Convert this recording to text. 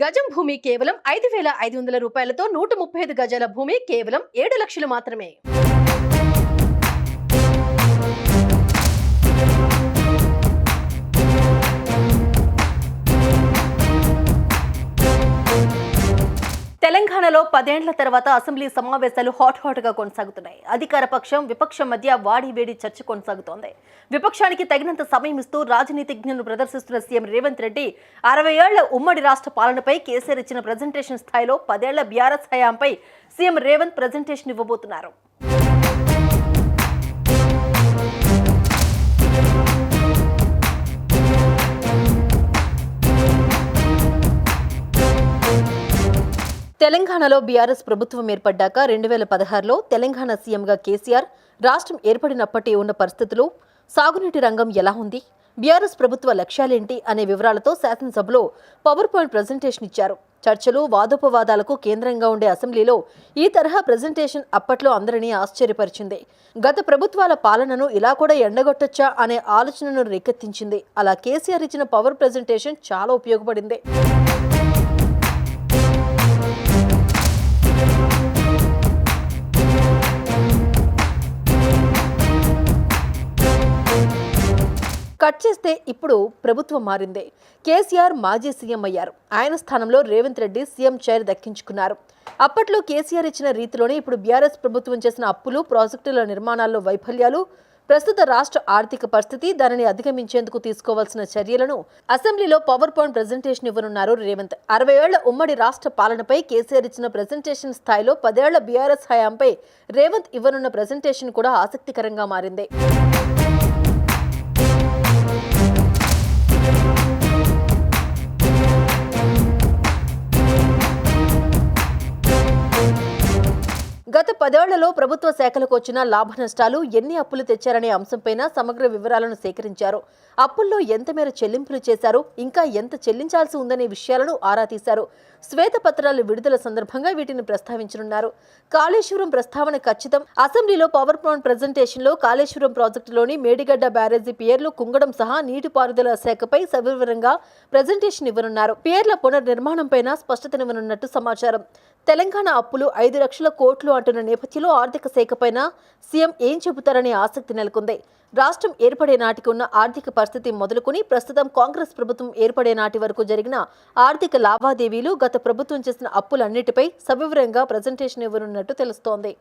గజం భూమి కేవలం 5,500 రూపాయలతో 135 గజాల భూమి కేవలం 7 లక్షలు మాత్రమే. తెలంగాణలో 10 ఏళ్ల తర్వాత అసెంబ్లీ సమావేశాలు హాట్ గా కొనసాగుతున్నాయి. అధికార పక్షం విపక్షం మధ్య వాడివేడి చర్చ కొనసాగుతోంది. విపక్షానికి తగినంత సమయం ఇస్తూ రాజనీతిజ్ఞను ప్రదర్శిస్తున్న సీఎం రేవంత్ రెడ్డి 60 ఏళ్ల ఉమ్మడి రాష్ట్ర పాలనపై కేసీఆర్ ఇచ్చిన ప్రెజెంటేషన్ స్థాయిలో 10 ఏళ్ల బీఆర్ఎస్ హయాంపై సీఎం రేవంత్ ప్రెజెంటేషన్ ఇవ్వబోతున్నారు. తెలంగాణలో బీఆర్ఎస్ ప్రభుత్వం ఏర్పడ్డాక 2016లో తెలంగాణ సీఎంగా కేసీఆర్, రాష్ట్రం ఏర్పడినప్పటి ఉన్న పరిస్థితులు, సాగునీటి రంగం ఎలా ఉంది, బీఆర్ఎస్ ప్రభుత్వ లక్ష్యాలేంటి అనే వివరాలతో శాసనసభలో పవర్ పాయింట్ ప్రెజెంటేషన్ ఇచ్చారు. చర్చలు, వాదోపవాదాలకు కేంద్రంగా ఉండే అసెంబ్లీలో ఈ తరహా ప్రెజెంటేషన్ అప్పట్లో అందరినీ ఆశ్చర్యపరిచింది. గత ప్రభుత్వాల పాలనను ఇలా కూడా ఎండగొట్టొచ్చా అనే ఆలోచనను రేకెత్తించింది. అలా కేసీఆర్ ఇచ్చిన పవర్ ప్రెజెంటేషన్ చాలా ఉపయోగపడింది. కట్ చేస్తే ఇప్పుడు ప్రభుత్వం మారింది. కేసీఆర్ మాజీ సీఎం అయ్యారు. ఆయన స్థానంలో రేవంత్ రెడ్డి సీఎం చైర్ దక్కించుకున్నారు. అప్పట్లో కేసీఆర్ ఇచ్చిన రీతిలోనే ఇప్పుడు బీఆర్ఎస్ ప్రభుత్వం చేసిన అప్పులు, ప్రాజెక్టుల నిర్మాణాల్లో వైఫల్యాలు, ప్రస్తుత రాష్ట్ర ఆర్థిక పరిస్థితి, దానిని అధిగమించేందుకు తీసుకోవాల్సిన చర్యలను అసెంబ్లీలో పవర్ పాయింట్ ప్రెజెంటేషన్ ఇవ్వనున్నారు రేవంత్. 60 ఏళ్ల ఉమ్మడి రాష్ట్ర పాలనపై కేసీఆర్ ఇచ్చిన ప్రెజెంటేషన్ స్థాయిలో 10 ఏళ్ల బీఆర్ఎస్ హయాంపై రేవంత్ ఇవ్వనున్న ప్రెజెంటేషన్ కూడా ఆసక్తికరంగా మారింది. గత 10 ఏళ్లలో ప్రభుత్వ శాఖలకు వచ్చిన లాభ నష్టాలు, ఎన్ని అప్పులు తెచ్చారనే అంశంపైన సమగ్ర వివరాలను సేకరించారు. అప్పుల్లో ఎంత మేర చెల్లింపులు చేశారు, ఇంకా ఎంత చెల్లించాల్సి ఉందనే విషయాలను ఆరా తీశారు. శ్వేతపత్రాలు విడుదల సందర్భంగా వీటిని ప్రస్తావించనున్నారు. కాళేశ్వరం ప్రస్తావన ఖచ్చితం. అసెంబ్లీలో పవర్ పాయింట్ ప్రెజెంటేషన్లో కాళేశ్వరం ప్రాజెక్టులోని మేడిగడ్డ బ్యారేజీ పియర్లు కుంగడం సహా నీటిపారుదల శాఖపై సవివరంగా ప్రెజెంటేషన్ ఇవ్వనున్నారు. పియర్ల పునర్నిర్మాణంపైన స్పష్టతనివ్వనున్నట్టు సమాచారం. తెలంగాణ అప్పులు 5 లక్షల కోట్లు అంటున్న నేపథ్యంలో ఆర్థిక శాఖపైన సీఎం ఏం చెబుతారనే ఆసక్తి నెలకొంది. రాష్ట్రం ఏర్పడే నాటికి ఉన్న ఆర్థిక పరిస్థితి మొదలుకొని ప్రస్తుతం కాంగ్రెస్ ప్రభుత్వం ఏర్పడే నాటి వరకు జరిగిన ఆర్థిక లావాదేవీలు, గత ప్రభుత్వం చేసిన అప్పులన్నిటిపై సవివరంగా ప్రెజెంటేషన్ ఇవ్వనున్నట్టు తెలుస్తోంది.